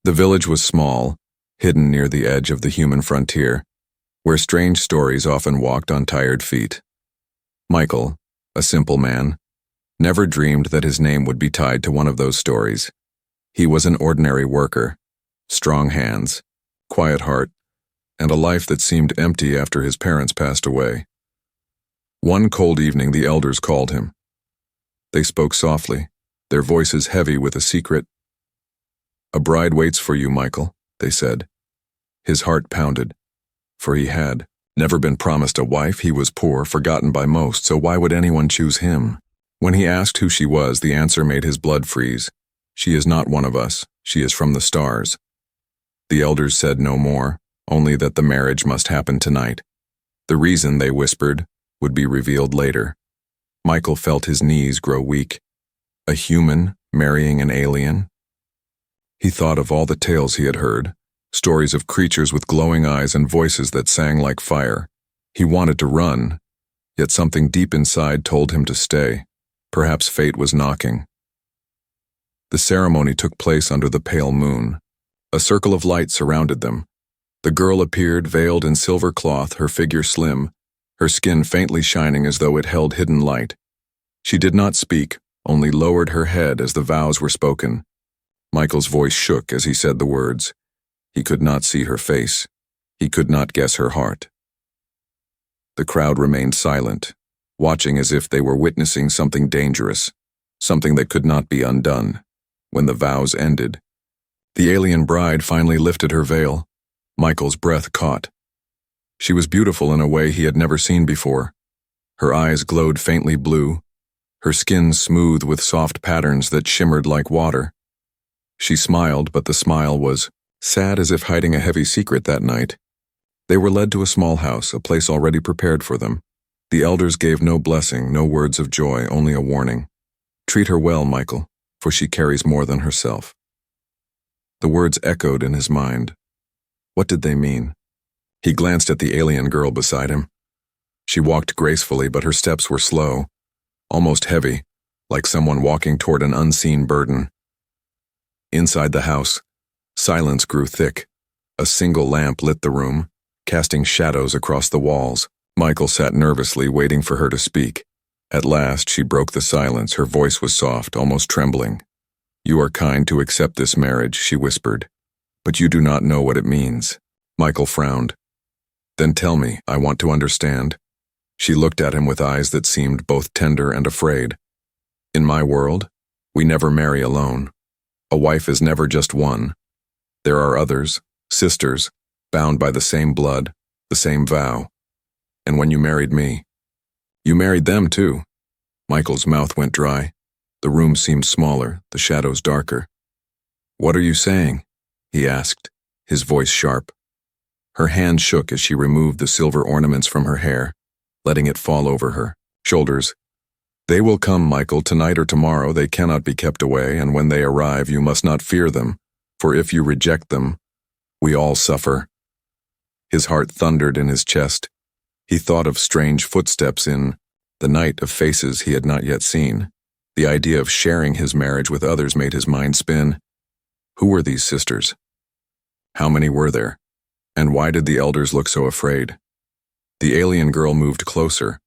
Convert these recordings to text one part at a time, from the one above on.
The village was small, hidden near the edge of the human frontier, where strange stories often walked on tired feet. Michael, a simple man, never dreamed that his name would be tied to one of those stories. He was an ordinary worker, strong hands, quiet heart, and a life that seemed empty after his parents passed away. One cold evening, the elders called him. They spoke softly, their voices heavy with a secret. "A bride waits for you, Michael," they said. His heart pounded, for he had never been promised a wife. He was poor, forgotten by most, so why would anyone choose him? When he asked who she was, the answer made his blood freeze. "She is not one of us. She is from the stars." The elders said no more, only that the marriage must happen tonight. The reason, they whispered, would be revealed later. Michael felt his knees grow weak. A human marrying an alien? He thought of all the tales he had heard, stories of creatures with glowing eyes and voices that sang like fire. He wanted to run, yet something deep inside told him to stay. Perhaps fate was knocking. The ceremony took place under the pale moon. A circle of light surrounded them. The girl appeared veiled in silver cloth, her figure slim, her skin faintly shining as though it held hidden light. She did not speak, only lowered her head as the vows were spoken. Michael's voice shook as he said the words. He could not see her face. He could not guess her heart. The crowd remained silent, watching as if they were witnessing something dangerous, something that could not be undone. When the vows ended, the alien bride finally lifted her veil. Michael's breath caught. She was beautiful in a way he had never seen before. Her eyes glowed faintly blue, her skin smooth with soft patterns that shimmered like water. She smiled, but the smile was sad, as if hiding a heavy secret that night. They were led to a small house, a place already prepared for them. The elders gave no blessing, no words of joy, only a warning. "Treat her well, Michael, for she carries more than herself." The words echoed in his mind. What did they mean? He glanced at the alien girl beside him. She walked gracefully, but her steps were slow, almost heavy, like someone walking toward an unseen burden. Inside the house, silence grew thick. A single lamp lit the room, casting shadows across the walls. Michael sat nervously, waiting for her to speak. At last, she broke the silence. Her voice was soft, almost trembling. "You are kind to accept this marriage," she whispered, "but you do not know what it means." Michael frowned. "Then tell me, I want to understand." She looked at him with eyes that seemed both tender and afraid. "In my world, we never marry alone. A wife is never just one. There are others, sisters, bound by the same blood, the same vow. And when you married me, you married them too." Michael's mouth went dry. The room seemed smaller, the shadows darker. "What are you saying?" he asked, his voice sharp. Her hand shook as she removed the silver ornaments from her hair, letting it fall over her shoulders. "They will come, Michael, tonight or tomorrow. They cannot be kept away, and when they arrive, you must not fear them, for if you reject them, we all suffer." His heart thundered in his chest. He thought of strange footsteps in the night, of faces he had not yet seen. The idea of sharing his marriage with others made his mind spin. Who were these sisters? How many were there? And why did the elders look so afraid? The alien girl moved closer.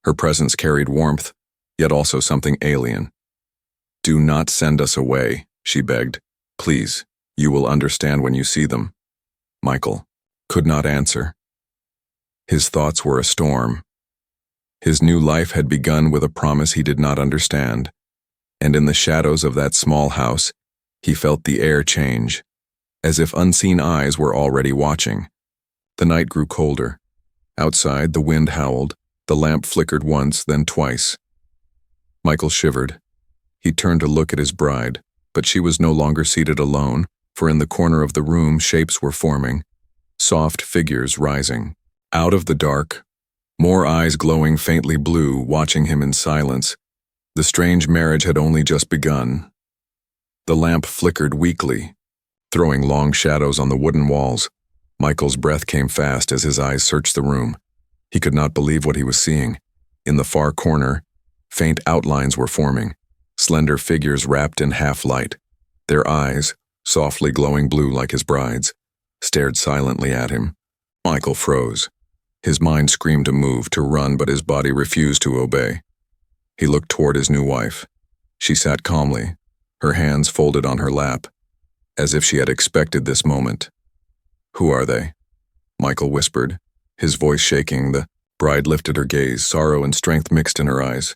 Her presence carried warmth, yet also something alien. "Do not send us away," she begged. "Please, you will understand when you see them." Michael could not answer. His thoughts were a storm. His new life had begun with a promise he did not understand, and in the shadows of that small house, he felt the air change, as if unseen eyes were already watching. The night grew colder. Outside, the wind howled. The lamp flickered once, then twice. Michael shivered. He turned to look at his bride, but she was no longer seated alone, for in the corner of the room, shapes were forming, soft figures rising. Out of the dark, more eyes glowing faintly blue, watching him in silence. The strange marriage had only just begun. The lamp flickered weakly, throwing long shadows on the wooden walls. Michael's breath came fast as his eyes searched the room. He could not believe what he was seeing. In the far corner, faint outlines were forming, slender figures wrapped in half-light. Their eyes, softly glowing blue like his bride's, stared silently at him. Michael froze. His mind screamed to move, to run, but his body refused to obey. He looked toward his new wife. She sat calmly, her hands folded on her lap, as if she had expected this moment. "Who are they?" Michael whispered, his voice shaking. The bride lifted her gaze, sorrow and strength mixed in her eyes.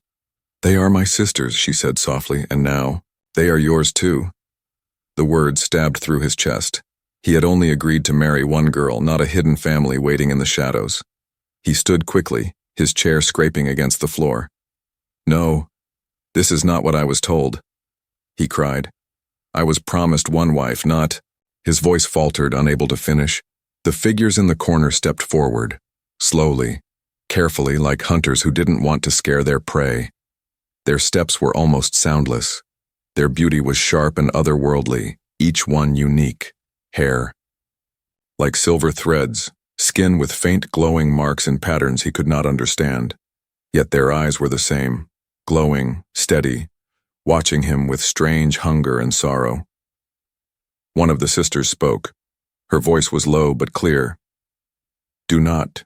"They are my sisters," she said softly, "and now, they are yours too." The words stabbed through his chest. He had only agreed to marry one girl, not a hidden family waiting in the shadows. He stood quickly, his chair scraping against the floor. "No, this is not what I was told," he cried. "I was promised one wife, not—" His voice faltered, unable to finish. The figures in the corner stepped forward, slowly, carefully, like hunters who didn't want to scare their prey. Their steps were almost soundless. Their beauty was sharp and otherworldly, each one unique. Hair like silver threads, skin with faint glowing marks and patterns he could not understand. Yet their eyes were the same, glowing, steady, watching him with strange hunger and sorrow. One of the sisters spoke. Her voice was low but clear. "Do not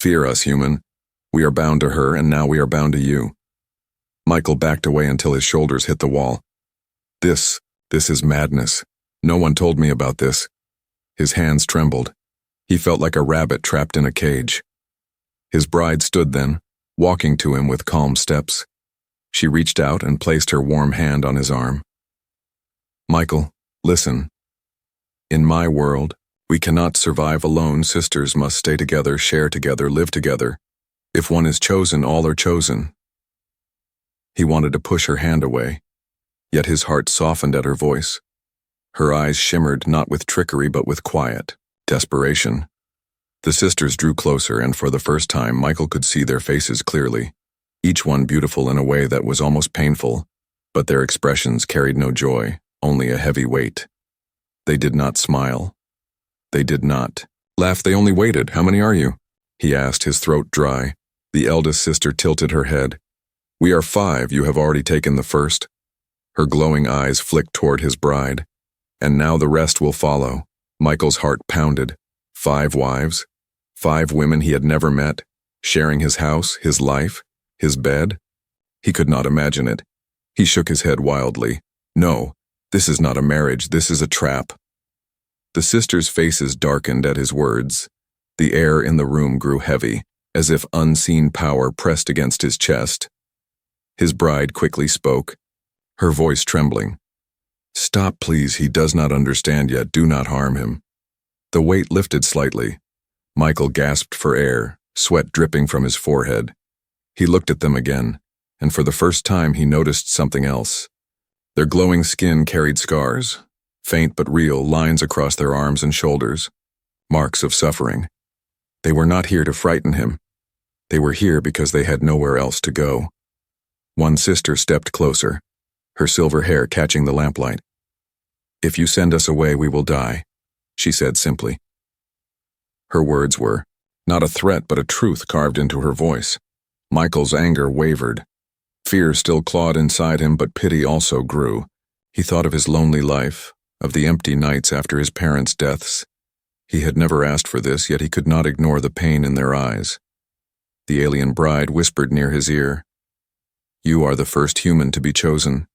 fear us, human. We are bound to her, and now we are bound to you." Michael backed away until his shoulders hit the wall. This is madness. No one told me about this." His hands trembled. He felt like a rabbit trapped in a cage. His bride stood then, walking to him with calm steps. She reached out and placed her warm hand on his arm. "Michael, listen. In my world, we cannot survive alone. Sisters must stay together, share together, live together. If one is chosen, all are chosen." He wanted to push her hand away, yet his heart softened at her voice. Her eyes shimmered not with trickery but with quiet desperation. The sisters drew closer, and for the first time Michael could see their faces clearly, each one beautiful in a way that was almost painful, but their expressions carried no joy, only a heavy weight. They did not smile. They did not laugh. They only waited. "How many are you?" he asked, his throat dry. The eldest sister tilted her head. "We are 5. You have already taken the first." Her glowing eyes flicked toward his bride. "And now the rest will follow." Michael's heart pounded. 5 wives, 5 women he had never met, sharing his house, his life, his bed. He could not imagine it. He shook his head wildly. "No, this is not a marriage, this is a trap." The sisters' faces darkened at his words. The air in the room grew heavy, as if unseen power pressed against his chest. His bride quickly spoke, her voice trembling. "Stop, please, he does not understand yet, do not harm him." The weight lifted slightly. Michael gasped for air, sweat dripping from his forehead. He looked at them again, and for the first time he noticed something else. Their glowing skin carried scars, faint but real, lines across their arms and shoulders, marks of suffering. They were not here to frighten him. They were here because they had nowhere else to go. One sister stepped closer, her silver hair catching the lamplight. "If you send us away, we will die," she said simply. Her words were not a threat but a truth carved into her voice. Michael's anger wavered. Fear still clawed inside him, but pity also grew. He thought of his lonely life, of the empty nights after his parents' deaths. He had never asked for this, yet he could not ignore the pain in their eyes. The alien bride whispered near his ear, "You are the first human to be chosen.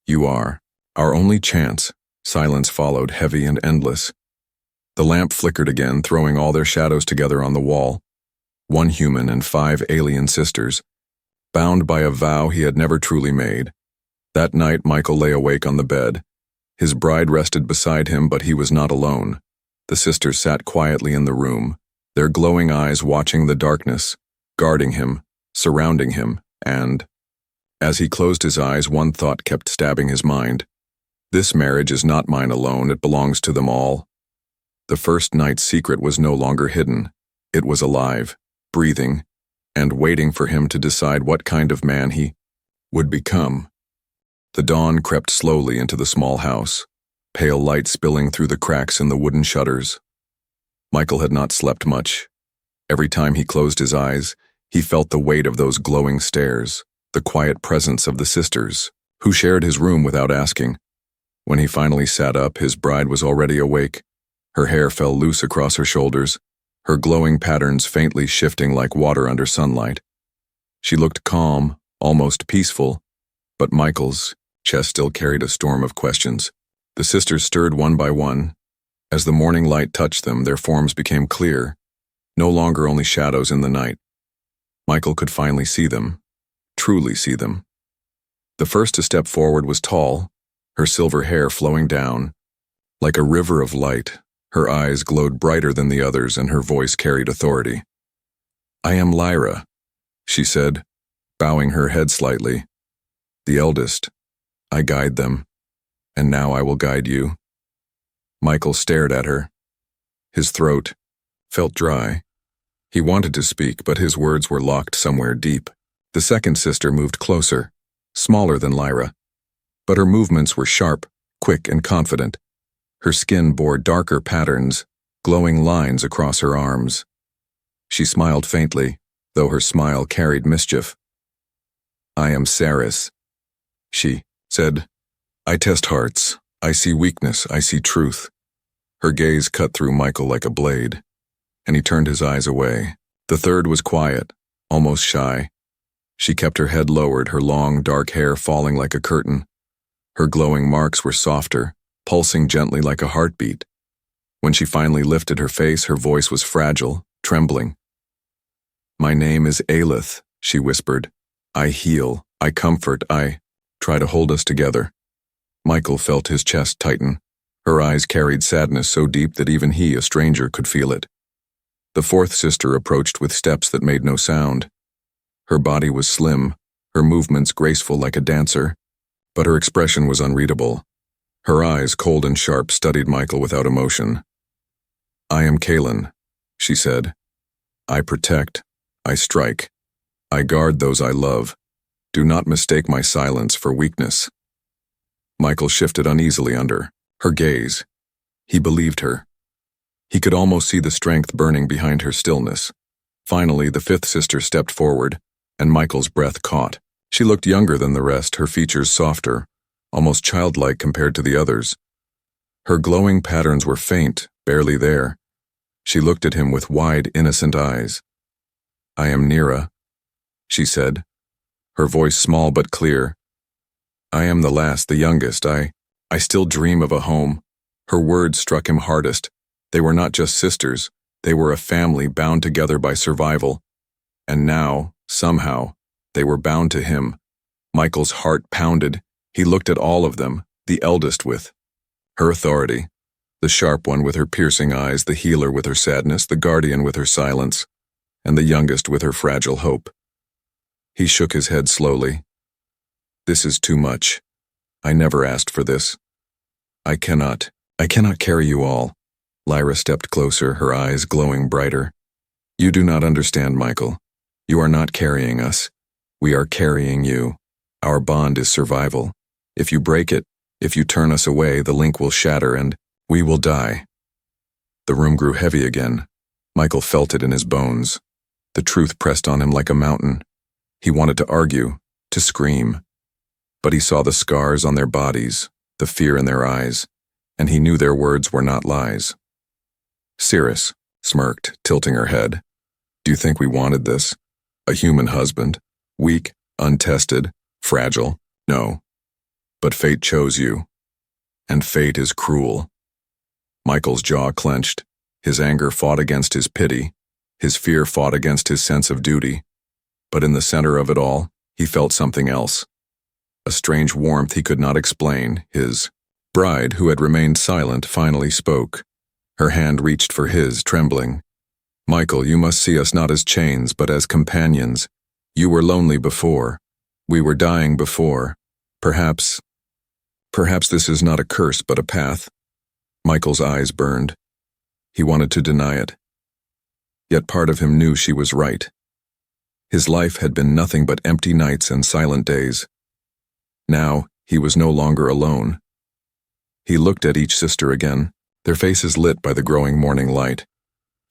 You are our only chance." Silence followed, heavy and endless. The lamp flickered again, throwing all their shadows together on the wall. 1 human and 5 alien sisters, bound by a vow he had never truly made. That night Michael lay awake on the bed. His bride rested beside him, but he was not alone. The sisters sat quietly in the room, their glowing eyes watching the darkness, guarding him, surrounding him, and, as he closed his eyes, one thought kept stabbing his mind. This marriage is not mine alone, it belongs to them all. The first night's secret was no longer hidden. It was alive, breathing, and waiting for him to decide what kind of man he would become. The dawn crept slowly into the small house, pale light spilling through the cracks in the wooden shutters. Michael had not slept much. Every time he closed his eyes, he felt the weight of those glowing stares, the quiet presence of the sisters, who shared his room without asking. When he finally sat up, his bride was already awake. Her hair fell loose across her shoulders, her glowing patterns faintly shifting like water under sunlight. She looked calm, almost peaceful, but Michael's chest still carried a storm of questions. The sisters stirred one by one. As the morning light touched them, their forms became clear, no longer only shadows in the night. Michael could finally see them, truly see them. The first to step forward was tall, her silver hair flowing down. Like a river of light, her eyes glowed brighter than the others and her voice carried authority. "I am Lyra," she said, bowing her head slightly. "The eldest. I guide them, and now I will guide you." Michael stared at her. His throat felt dry. He wanted to speak, but his words were locked somewhere deep. The second sister moved closer, smaller than Lyra, but her movements were sharp, quick, and confident. Her skin bore darker patterns, glowing lines across her arms. She smiled faintly, though her smile carried mischief. "I am Saris," she said. "I test hearts. I see weakness. I see truth." Her gaze cut through Michael like a blade, and he turned his eyes away. The third was quiet, almost shy. She kept her head lowered, her long, dark hair falling like a curtain. Her glowing marks were softer, pulsing gently like a heartbeat. When she finally lifted her face, her voice was fragile, trembling. "My name is Aelith," she whispered. "I heal, I comfort, I try to hold us together." Michael felt his chest tighten. Her eyes carried sadness so deep that even he, a stranger, could feel it. The fourth sister approached with steps that made no sound. Her body was slim, her movements graceful like a dancer, but her expression was unreadable. Her eyes, cold and sharp, studied Michael without emotion. "I am Kaelin," she said. "I protect, I strike, I guard those I love. Do not mistake my silence for weakness." Michael shifted uneasily under her gaze. He believed her. He could almost see the strength burning behind her stillness. Finally, the fifth sister stepped forward, and Michael's breath caught. She looked younger than the rest, her features softer, almost childlike compared to the others. Her glowing patterns were faint, barely there. She looked at him with wide, innocent eyes. "I am Nira," she said, her voice small but clear. "I am the last, the youngest. I still dream of a home." Her words struck him hardest. They were not just sisters, they were a family bound together by survival. And now, somehow, they were bound to him. Michael's heart pounded. He looked at all of them, the eldest with her authority, the sharp one with her piercing eyes, the healer with her sadness, the guardian with her silence, and the youngest with her fragile hope. He shook his head slowly. "This is too much. I never asked for this. I cannot carry you all." Lyra stepped closer, her eyes glowing brighter. "You do not understand, Michael. You are not carrying us. We are carrying you. Our bond is survival. If you break it, if you turn us away, the link will shatter and we will die." The room grew heavy again. Michael felt it in his bones. The truth pressed on him like a mountain. He wanted to argue, to scream. But he saw the scars on their bodies, the fear in their eyes, and he knew their words were not lies. Cirrus smirked, tilting her head. "Do you think we wanted this? A human husband? Weak, untested, fragile? No. But fate chose you. And fate is cruel." Michael's jaw clenched. His anger fought against his pity. His fear fought against his sense of duty. But in the center of it all, he felt something else. A strange warmth he could not explain. His bride, who had remained silent, finally spoke. Her hand reached for his, trembling. "Michael, you must see us not as chains, but as companions. You were lonely before. We were dying before. Perhaps this is not a curse, but a path." Michael's eyes burned. He wanted to deny it. Yet part of him knew she was right. His life had been nothing but empty nights and silent days. Now, he was no longer alone. He looked at each sister again, their faces lit by the growing morning light.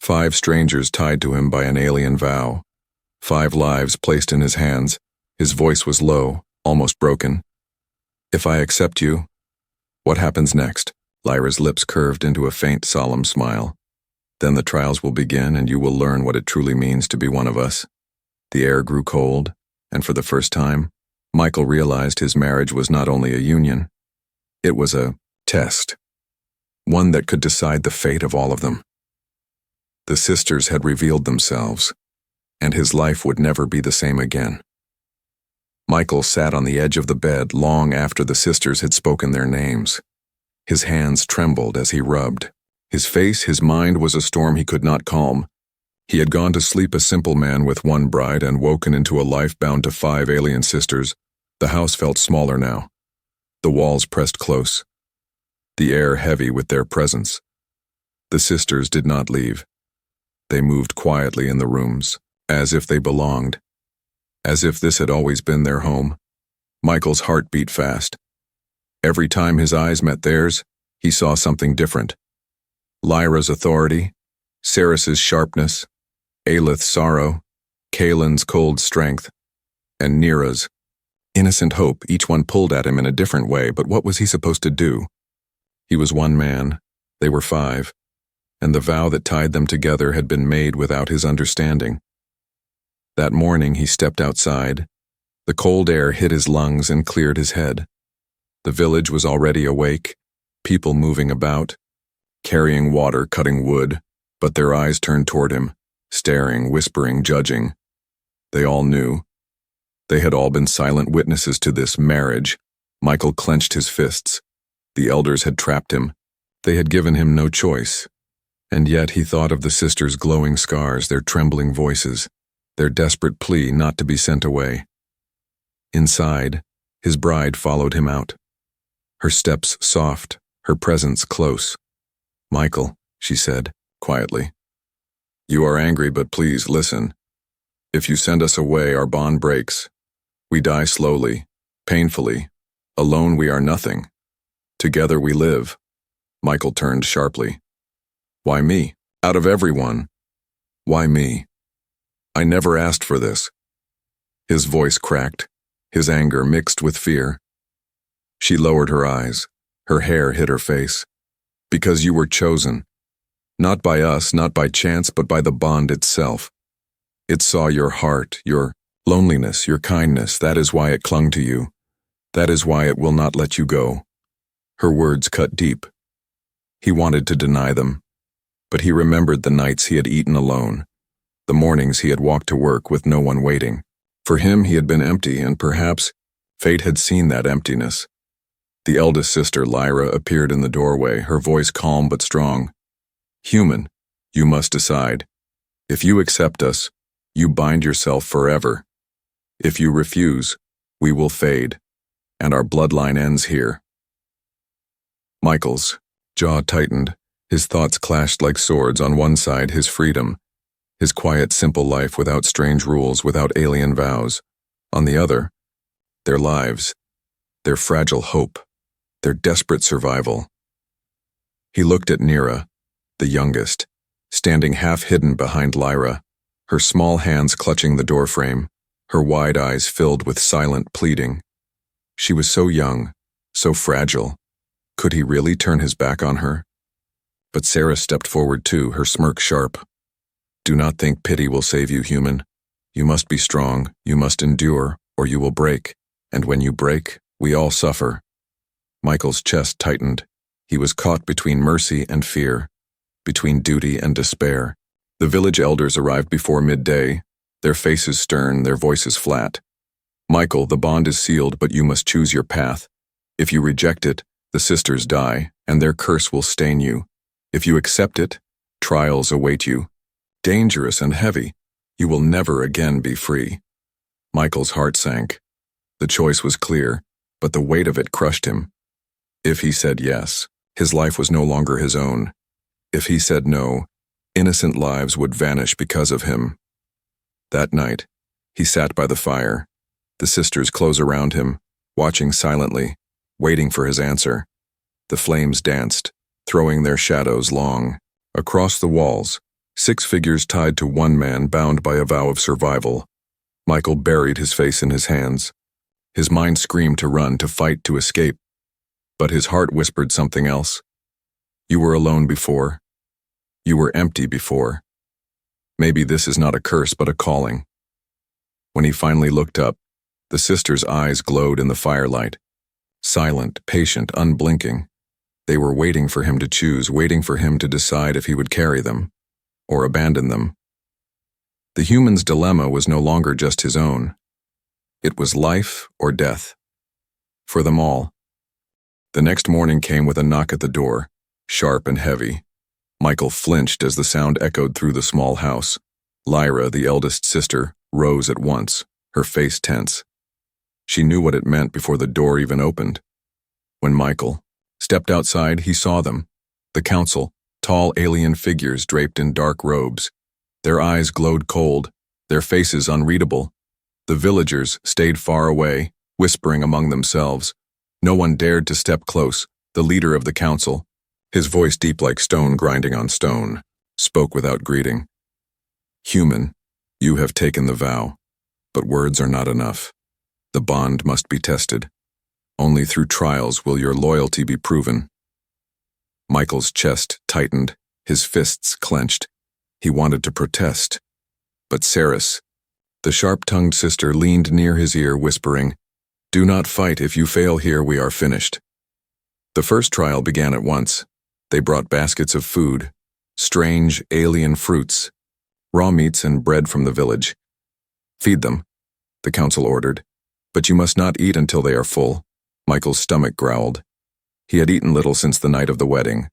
5 strangers tied to him by an alien vow. 5 lives placed in his hands. His voice was low, almost broken. "If I accept you, What happens next? Lyra's lips curved into a faint, solemn smile. Then the trials will begin, and you will learn what it truly means to be one of us. The air grew cold, and for the first time, Michael realized his marriage was not only a union, it was a test. One that could decide the fate of all of them. The sisters had revealed themselves, and his life would never be the same again. Michael sat on the edge of the bed long after the sisters had spoken their names. His hands trembled as he rubbed. His face, his mind was a storm he could not calm. He had gone to sleep a simple man with one bride and woken into a life bound to 5 alien sisters. The house felt smaller now. The walls pressed close. The air heavy with their presence. The sisters did not leave. They moved quietly in the rooms, as if they belonged. As if this had always been their home. Michael's heart beat fast. Every time his eyes met theirs, he saw something different. Lyra's authority, Ceres's sharpness, Aelith's sorrow, Kaelin's cold strength, and Neera's innocent hope. Each one pulled at him in a different way, but what was he supposed to do? He was one man, they were 5, and the vow that tied them together had been made without his understanding. That morning he stepped outside. The cold air hit his lungs and cleared his head. The village was already awake, people moving about, carrying water, cutting wood, but their eyes turned toward him, staring, whispering, judging. They all knew. They had all been silent witnesses to this marriage. Michael clenched his fists. The elders had trapped him. They had given him no choice. And yet he thought of the sisters' glowing scars, their trembling voices, their desperate plea not to be sent away. Inside, his bride followed him out. Her steps soft, her presence close. "Michael," she said, quietly. "You are angry, but please listen. If you send us away, our bond breaks. We die slowly, painfully. Alone we are nothing. Together we live." Michael turned sharply. "Why me? Out of everyone. Why me? I never asked for this." His voice cracked, his anger mixed with fear. She lowered her eyes. Her hair hid her face. "Because you were chosen. Not by us, not by chance, but by the bond itself. It saw your heart, your loneliness, your kindness. That is why it clung to you. That is why it will not let you go." Her words cut deep. He wanted to deny them, but he remembered the nights he had eaten alone, the mornings he had walked to work with no one waiting. For him, he had been empty, and perhaps fate had seen that emptiness. The eldest sister, Lyra, appeared in the doorway, her voice calm but strong. "Human, you must decide. If you accept us, you bind yourself forever. If you refuse, we will fade, and our bloodline ends here." Michael's jaw tightened. His thoughts clashed like swords. On one side, his freedom, his quiet, simple life without strange rules, without alien vows. On the other, their lives, their fragile hope, their desperate survival. He looked at Neera, the youngest, standing half-hidden behind Lyra, her small hands clutching the doorframe, her wide eyes filled with silent pleading. She was so young, so fragile. Could he really turn his back on her? But Sarah stepped forward too, her smirk sharp. "Do not think pity will save you, human. You must be strong, you must endure, or you will break. And when you break, we all suffer." Michael's chest tightened. He was caught between mercy and fear, between duty and despair. The village elders arrived before midday, their faces stern, their voices flat. "Michael, the bond is sealed, but you must choose your path. If you reject it, the sisters die, and their curse will stain you. If you accept it, trials await you. Dangerous and heavy. You will never again be free." Michael's heart sank. The choice was clear, but the weight of it crushed him. If he said yes, his life was no longer his own. If he said no, innocent lives would vanish because of him. That night, he sat by the fire, the sisters close around him, watching silently, waiting for his answer. The flames danced, throwing their shadows long. Across the walls, 6 figures tied to one man bound by a vow of survival. Michael buried his face in his hands. His mind screamed to run, to fight, to escape. But his heart whispered something else. You were alone before. You were empty before. Maybe this is not a curse but a calling. When he finally looked up, the sisters' eyes glowed in the firelight. Silent, patient, unblinking. They were waiting for him to choose, waiting for him to decide if he would carry them, or abandon them. The human's dilemma was no longer just his own. It was life or death. For them all. The next morning came with a knock at the door, sharp and heavy. Michael flinched as the sound echoed through the small house. Lyra, the eldest sister, rose at once, her face tense. She knew what it meant before the door even opened. When Michael stepped outside, he saw them. The council, tall alien figures draped in dark robes. Their eyes glowed cold, their faces unreadable. The villagers stayed far away, whispering among themselves. No one dared to step close. The leader of the council, his voice deep like stone grinding on stone, spoke without greeting. Human, you have taken the vow, but words are not enough. The bond must be tested. Only through trials will your loyalty be proven. Michael's chest tightened, his fists clenched. He wanted to protest. But Saris, the sharp-tongued sister, leaned near his ear, whispering, "Do not fight. If you fail here, we are finished." The first trial began at once. They brought baskets of food, strange alien fruits, raw meats and bread from the village. "Feed them," the council ordered, "but you must not eat until they are full." Michael's stomach growled. He had eaten little since the night of the wedding,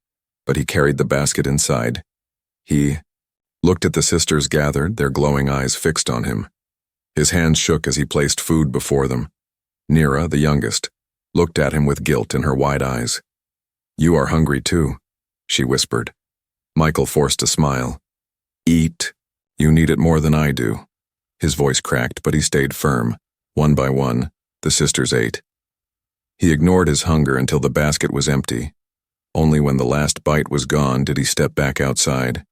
but he carried the basket inside. He looked at the sisters gathered, their glowing eyes fixed on him. His hands shook as he placed food before them. Nera, the youngest, looked at him with guilt in her wide eyes. "You are hungry too," she whispered. Michael forced a smile. "Eat. You need it more than I do." His voice cracked, but he stayed firm. One by one, the sisters ate. He ignored his hunger until the basket was empty. Only when the last bite was gone did he step back outside.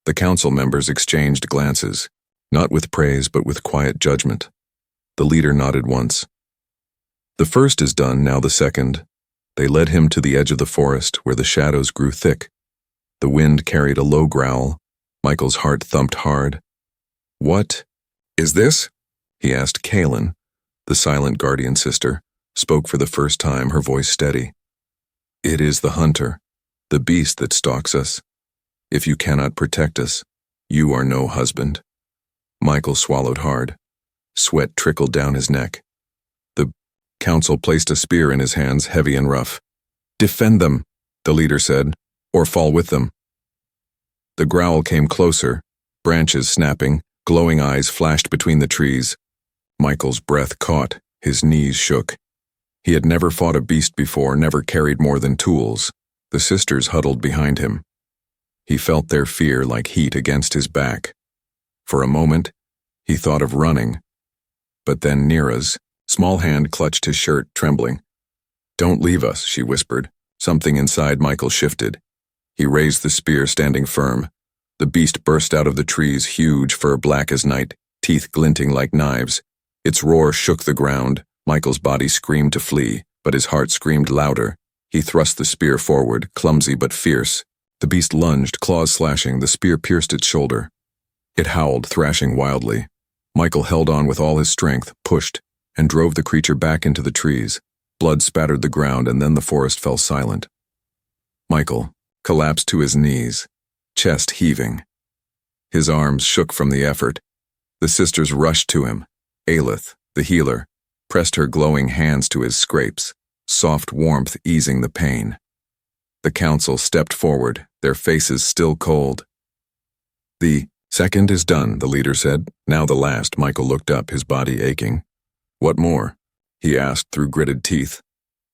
The council members exchanged glances, not with praise but with quiet judgment. The leader nodded once. "The first is done, now the second." They led him to the edge of the forest where the shadows grew thick. The wind carried a low growl. Michael's heart thumped hard. "What is this?" he asked. Kaelin, the silent guardian sister, spoke for the first time, her voice steady. "It is the hunter, the beast that stalks us. If you cannot protect us, you are no husband." Michael swallowed hard. Sweat trickled down his neck. The council placed a spear in his hands, heavy and rough. "Defend them," the leader said, "or fall with them." The growl came closer, branches snapping, glowing eyes flashed between the trees. Michael's breath caught, his knees shook. He had never fought a beast before, never carried more than tools. The sisters huddled behind him. He felt their fear like heat against his back. For a moment, he thought of running. But then Nera's small hand clutched his shirt, trembling. "Don't leave us," she whispered. Something inside Michael shifted. He raised the spear, standing firm. The beast burst out of the trees, huge, fur black as night, teeth glinting like knives. Its roar shook the ground. Michael's body screamed to flee, but his heart screamed louder. He thrust the spear forward, clumsy but fierce. The beast lunged, claws slashing. The spear pierced its shoulder. It howled, thrashing wildly. Michael held on with all his strength, pushed, and drove the creature back into the trees. Blood spattered the ground, and then the forest fell silent. Michael collapsed to his knees, chest heaving. His arms shook from the effort. The sisters rushed to him. Aelith, the healer, pressed her glowing hands to his scrapes, soft warmth easing the pain. The council stepped forward, their faces still cold. "The second is done," the leader said. "Now the last." Michael looked up, his body aching. "What more?" he asked through gritted teeth.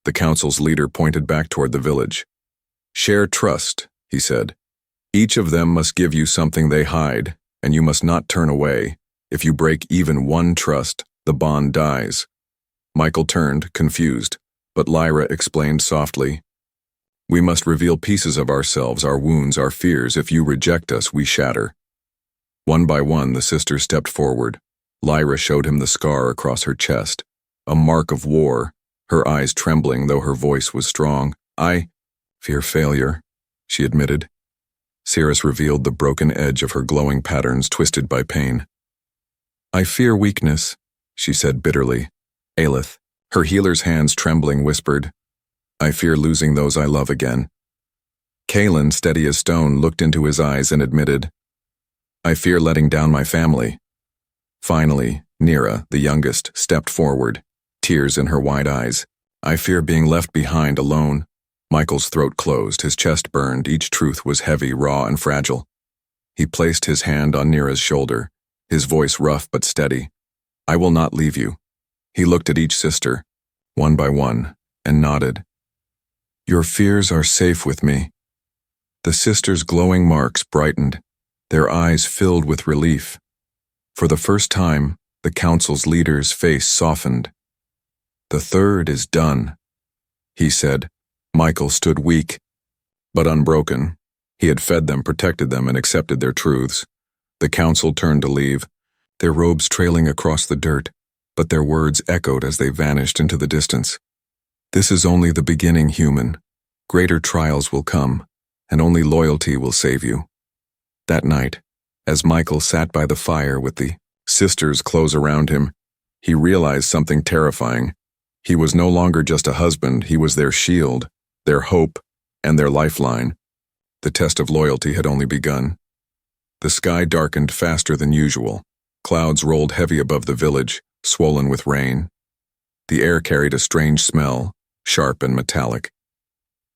The council's leader pointed back toward the village. "Share trust," he said. "Each of them must give you something they hide, and you must not turn away. If you break even one trust, the bond dies." Michael turned, confused, but Lyra explained softly, "We must reveal pieces of ourselves, our wounds, our fears. If you reject us, we shatter." One by one, the sisters stepped forward. Lyra showed him the scar across her chest, a mark of war, her eyes trembling though her voice was strong. "I fear failure," she admitted. Cirrus revealed the broken edge of her glowing patterns twisted by pain. "I fear weakness," she said bitterly. Aelith, her healer's hands trembling, whispered, "I fear losing those I love again." Kaelin, steady as stone, looked into his eyes and admitted, "I fear letting down my family." Finally, Nira, the youngest, stepped forward, tears in her wide eyes. "I fear being left behind alone." Michael's throat closed, his chest burned, each truth was heavy, raw, and fragile. He placed his hand on Nira's shoulder, his voice rough but steady. "I will not leave you." He looked at each sister, one by one, and nodded. "Your fears are safe with me." The sisters' glowing marks brightened, their eyes filled with relief. For the first time, the council's leader's face softened. "The third is done," he said. Michael stood weak, but unbroken. He had fed them, protected them, and accepted their truths. The council turned to leave, their robes trailing across the dirt, but their words echoed as they vanished into the distance. "This is only the beginning, human. Greater trials will come, and only loyalty will save you." That night, as Michael sat by the fire with the sisters close around him, he realized something terrifying. He was no longer just a husband, he was their shield, their hope, and their lifeline. The test of loyalty had only begun. The sky darkened faster than usual. Clouds rolled heavy above the village, swollen with rain. The air carried a strange smell, sharp and metallic.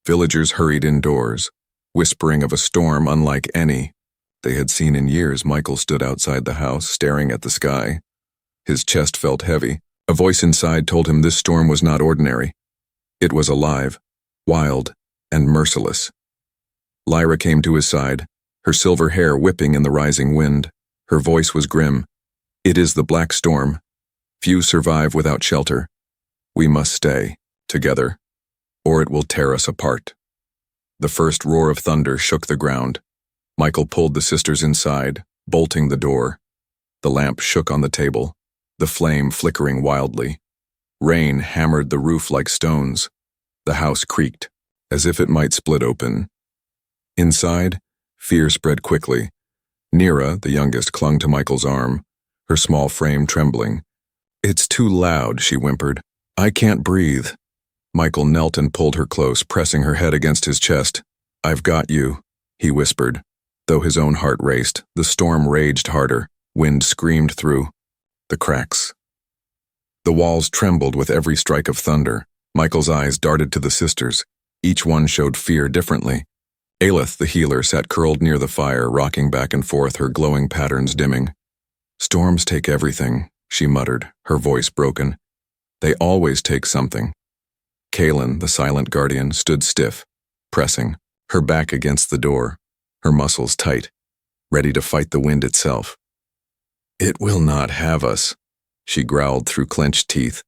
Villagers hurried indoors, whispering of a storm unlike any they had seen in years. Michael stood outside the house, staring at the sky. His chest felt heavy. A voice inside told him this storm was not ordinary. It was alive, wild, and merciless. Lyra came to his side, her silver hair whipping in the rising wind. Her voice was grim. "It is the Black Storm. Few survive without shelter. We must stay, together, or it will tear us apart." The first roar of thunder shook the ground. Michael pulled the sisters inside, bolting the door. The lamp shook on the table, the flame flickering wildly. Rain hammered the roof like stones. The house creaked, as if it might split open. Inside, fear spread quickly. Nira, the youngest, clung to Michael's arm, her small frame trembling. "It's too loud," she whimpered. "I can't breathe." Michael knelt and pulled her close, pressing her head against his chest. "I've got you," he whispered. Though his own heart raced, the storm raged harder. Wind screamed through the cracks. The walls trembled with every strike of thunder. Michael's eyes darted to the sisters. Each one showed fear differently. Aelith, the healer, sat curled near the fire, rocking back and forth, her glowing patterns dimming. "Storms take everything," she muttered, her voice broken. "They always take something." Kaelin, the silent guardian, stood stiff, pressing, her back against the door, her muscles tight, ready to fight the wind itself. "It will not have us," she growled through clenched teeth.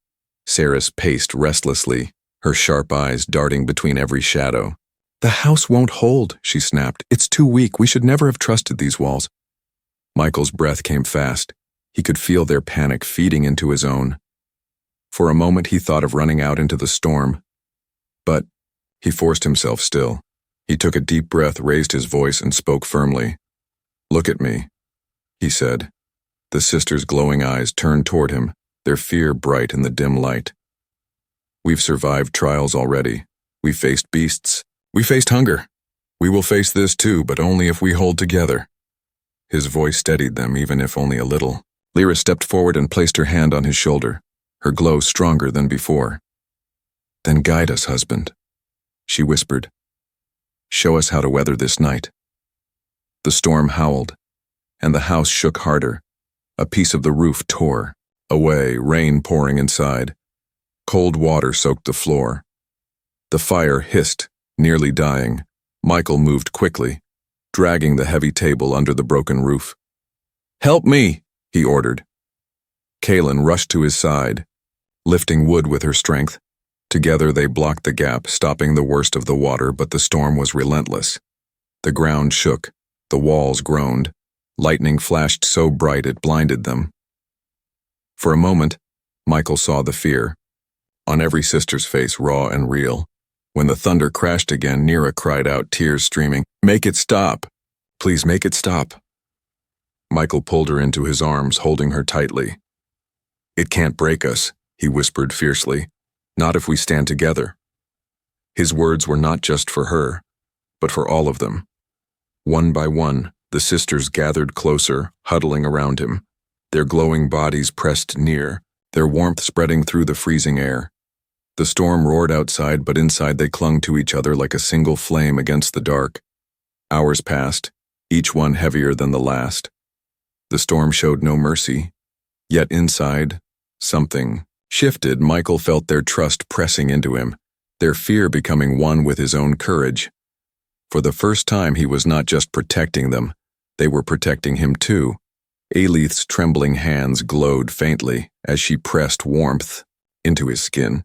Cirrus paced restlessly, her sharp eyes darting between every shadow. "The house won't hold," she snapped. "It's too weak. We should never have trusted these walls." Michael's breath came fast. He could feel their panic feeding into his own. For a moment he thought of running out into the storm. But he forced himself still. He took a deep breath, raised his voice, and spoke firmly. "Look at me," he said. The sisters' glowing eyes turned toward him, their fear bright in the dim light. "We've survived trials already. We faced beasts. We faced hunger. We will face this too, but only if we hold together." His voice steadied them, even if only a little. Lyra stepped forward and placed her hand on his shoulder, her glow stronger than before. "Then guide us, husband," she whispered. "Show us how to weather this night." The storm howled, and the house shook harder. A piece of the roof tore away, rain pouring inside. Cold water soaked the floor. The fire hissed, nearly dying. Michael moved quickly, dragging the heavy table under the broken roof. "Help me," he ordered. Kaelin rushed to his side, lifting wood with her strength. Together they blocked the gap, stopping the worst of the water, but the storm was relentless. The ground shook, the walls groaned. Lightning flashed so bright it blinded them. For a moment, Michael saw the fear. on every sister's face raw and real. When the thunder crashed again, Nira cried out, tears streaming, "Make it stop! Please make it stop!" Michael pulled her into his arms, holding her tightly. "It can't break us," he whispered fiercely. "Not if we stand together." His words were not just for her, but for all of them. One by one, the sisters gathered closer, huddling around him, their glowing bodies pressed near, their warmth spreading through the freezing air. The storm roared outside, but inside they clung to each other like a single flame against the dark. Hours passed, each one heavier than the last. The storm showed no mercy, yet inside, something shifted. Michael felt their trust pressing into him, their fear becoming one with his own courage. For the first time, he was not just protecting them, they were protecting him too. Aleth's trembling hands glowed faintly as she pressed warmth into his skin,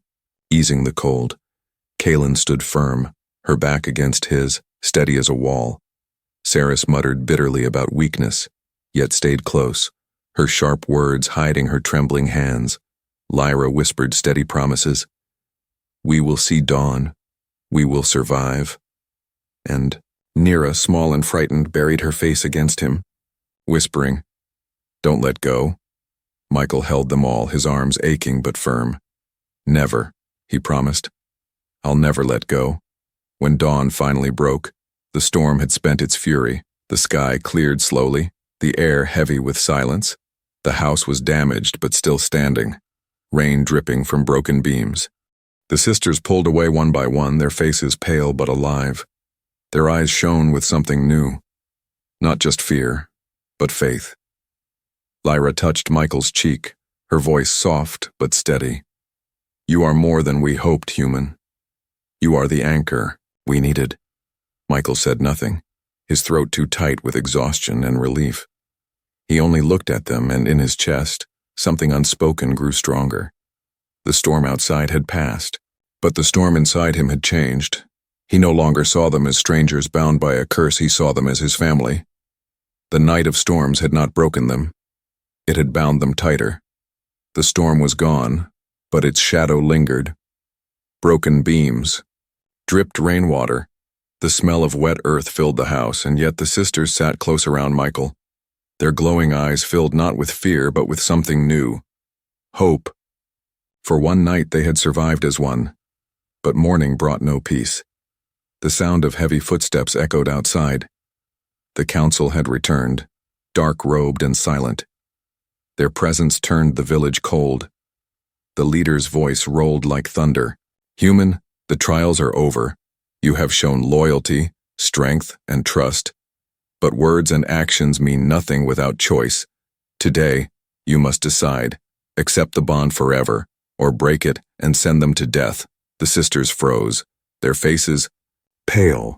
easing the cold. Kaelin stood firm, her back against his, steady as a wall. Saris muttered bitterly about weakness, yet stayed close, her sharp words hiding her trembling hands. Lyra whispered steady promises. "We will see dawn. We will survive." And Nira, small and frightened, buried her face against him, whispering, "Don't let go." Michael held them all, his arms aching but firm. "Never," he promised. "I'll never let go." When dawn finally broke, the storm had spent its fury. The sky cleared slowly, the air heavy with silence. The house was damaged but still standing, rain dripping from broken beams. The sisters pulled away one by one, their faces pale but alive. Their eyes shone with something new. Not just fear, but faith. Lyra touched Michael's cheek, her voice soft but steady. "You are more than we hoped, human. You are the anchor we needed." Michael said nothing, his throat too tight with exhaustion and relief. He only looked at them, and in his chest, something unspoken grew stronger. The storm outside had passed, but the storm inside him had changed. He no longer saw them as strangers bound by a curse, he saw them as his family. The night of storms had not broken them. It had bound them tighter. The storm was gone, but its shadow lingered. Broken beams, dripped rainwater, the smell of wet earth filled the house, and yet the sisters sat close around Michael, their glowing eyes filled not with fear but with something new. Hope. For one night they had survived as one, but morning brought no peace. The sound of heavy footsteps echoed outside. The council had returned, dark-robed and silent. Their presence turned the village cold. The leader's voice rolled like thunder. "Human, the trials are over. You have shown loyalty, strength, and trust. But words and actions mean nothing without choice. Today, you must decide. Accept the bond forever, or break it and send them to death." The sisters froze, their faces pale.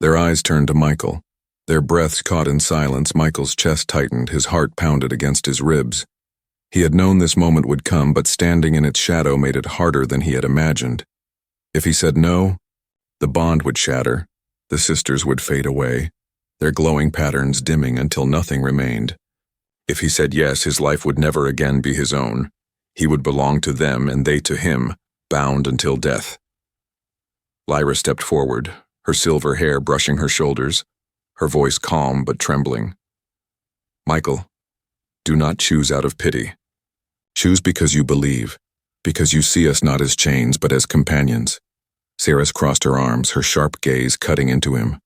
Their eyes turned to Michael. Their breaths caught in silence. Michael's chest tightened, his heart pounded against his ribs. He had known this moment would come, but standing in its shadow made it harder than he had imagined. If he said no, the bond would shatter, the sisters would fade away, their glowing patterns dimming until nothing remained. If he said yes, his life would never again be his own. He would belong to them and they to him, bound until death. Lyra stepped forward, her silver hair brushing her shoulders, her voice calm but trembling. "Michael, do not choose out of pity. Choose because you believe, because you see us not as chains but as companions." Saris crossed her arms, her sharp gaze cutting into him.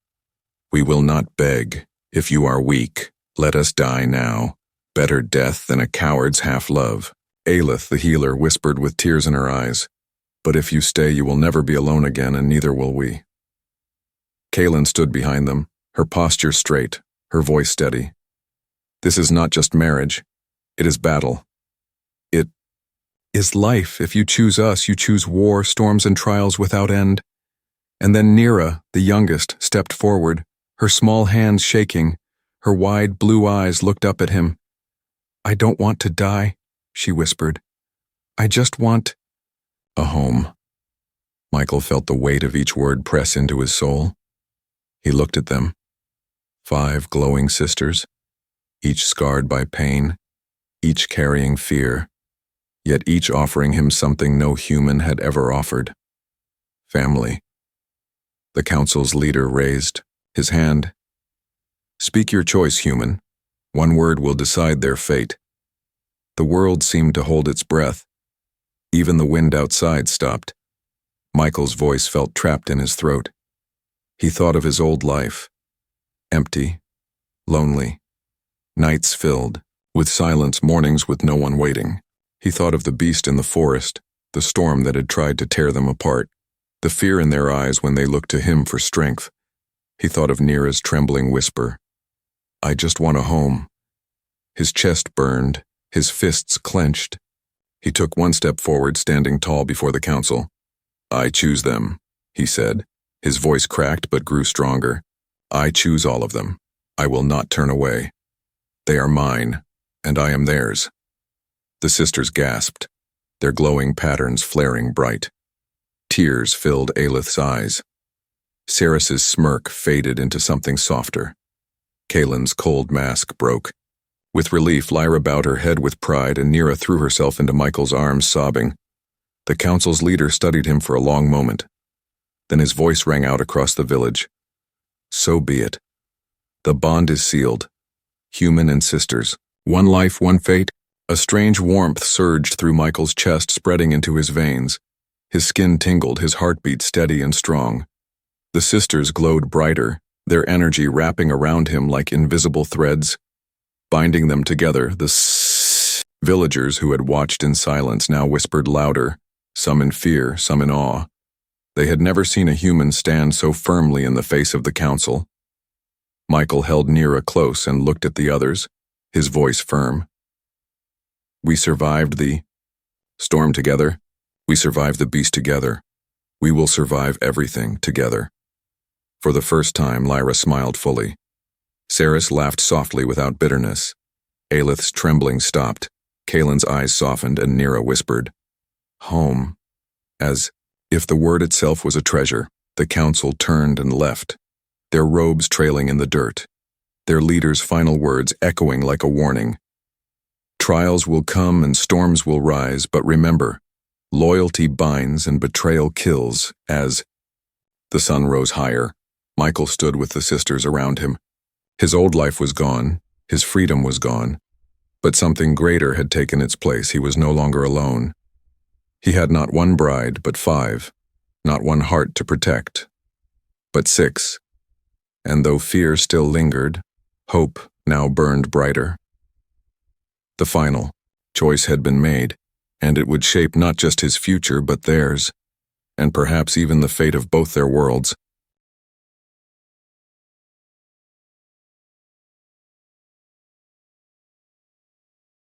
"We will not beg. If you are weak, let us die now. Better death than a coward's half-love." Aleth, the healer, whispered with tears in her eyes, "But if you stay, you will never be alone again, and neither will we." Kaelin stood behind them, her posture straight, her voice steady. "This is not just marriage. It is battle. It is life. If you choose us, you choose war, storms, and trials without end." And then Nira, the youngest, stepped forward, her small hands shaking, her wide blue eyes looked up at him. "I don't want to die," she whispered. "I just want a home." Michael felt the weight of each word press into his soul. He looked at them. 5 glowing sisters, each scarred by pain, each carrying fear, yet each offering him something no human had ever offered. Family. The council's leader raised his hand. Speak your choice, human. One word will decide their fate. The world seemed to hold its breath. Even the wind outside stopped. Michael's voice felt trapped in his throat. He thought of his old life. Empty, lonely, nights filled with silence, mornings with no one waiting. He thought of the beast in the forest, the storm that had tried to tear them apart, the fear in their eyes when they looked to him for strength. He thought of Neera's trembling whisper, "I just want a home." His chest burned, his fists clenched. He took one step forward, standing tall before the council. "I choose them," he said. His voice cracked but grew stronger. "I choose all of them. I will not turn away. They are mine, and I am theirs." The sisters gasped, their glowing patterns flaring bright. Tears filled Aelith's eyes. Ceres's smirk faded into something softer. Kaelin's cold mask broke. With relief, Lyra bowed her head with pride, and Neera threw herself into Michael's arms, sobbing. The council's leader studied him for a long moment. Then his voice rang out across the village. "So be it. The bond is sealed. Human and sisters. One life, one fate." A strange warmth surged through Michael's chest, spreading into his veins. His skin tingled, his heartbeat steady and strong. The sisters glowed brighter, their energy wrapping around him like invisible threads. Binding them together, the villagers who had watched in silence now whispered louder, some in fear, some in awe. They had never seen a human stand so firmly in the face of the council. Michael held Neera close and looked at the others, his voice firm. "We survived the storm together. We survived the beast together. We will survive everything together." For the first time, Lyra smiled fully. Ceres laughed softly without bitterness. Aelith's trembling stopped. Kaelin's eyes softened, and Neera whispered, "Home." As if the word itself was a treasure, the council turned and left, their robes trailing in the dirt, their leader's final words echoing like a warning. "Trials will come and storms will rise, but remember, loyalty binds and betrayal kills." As the sun rose higher, Michael stood with the sisters around him. His old life was gone, his freedom was gone, but something greater had taken its place. He was no longer alone. He had not one bride, but 5, not one heart to protect, but 6. And though fear still lingered, hope now burned brighter. The final choice had been made, and it would shape not just his future but theirs, and perhaps even the fate of both their worlds.